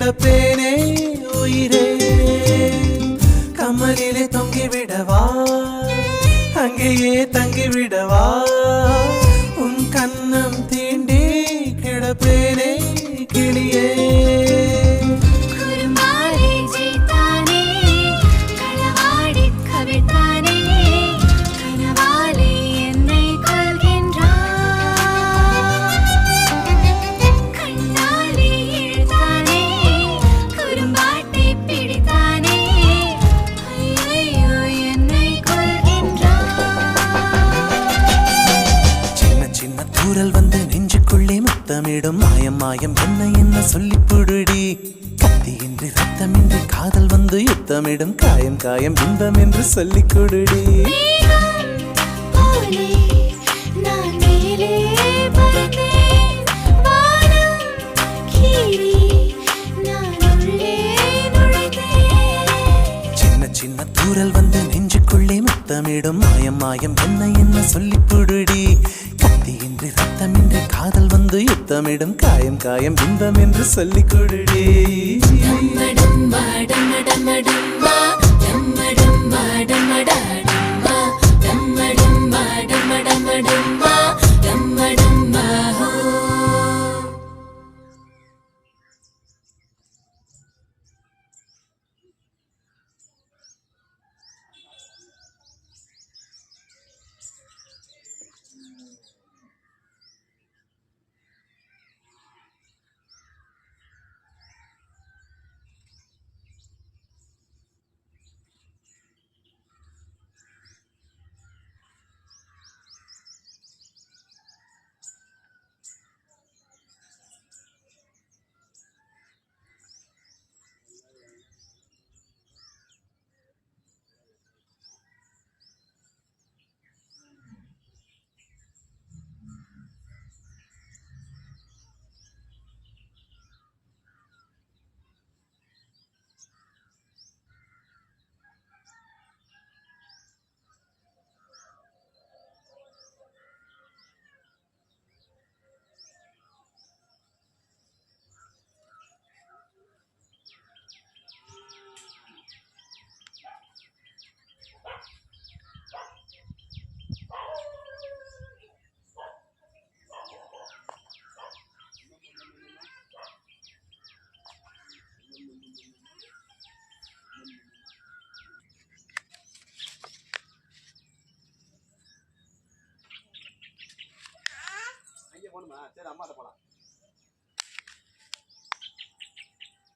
கிடப்பேனே உயிரே கமலிலே தொங்கிவிடவா அங்கேயே தங்கிவிடவா உன் கண்ணம் தீண்டி கிடப்பேனே கிளியே தூரல் வந்து நெஞ்சுக்குள்ளே முத்தமிடும் மாயம் மாயம் என்ன என்ன சொல்லி புடுடி கத்தியின்றி ரத்தமின்றி காதல் வந்து யுத்தமிடும் காயம் காயம் இன்பம் என்று சொல்லி கொடுடி சின்ன சின்ன தூரல் வந்து நெஞ்சுக்குள்ளே முத்தமிடும் மாயம் மாயம் என்ன என்ன சொல்லி புடுடி கத்தியின்றி ரத்தமின்றி காதல் வந்து யுத்தமிடும் காயம் காயம் இன்பம் என்று சொல்லி கொடுடி சரி அம்மாட்ட போலாம்.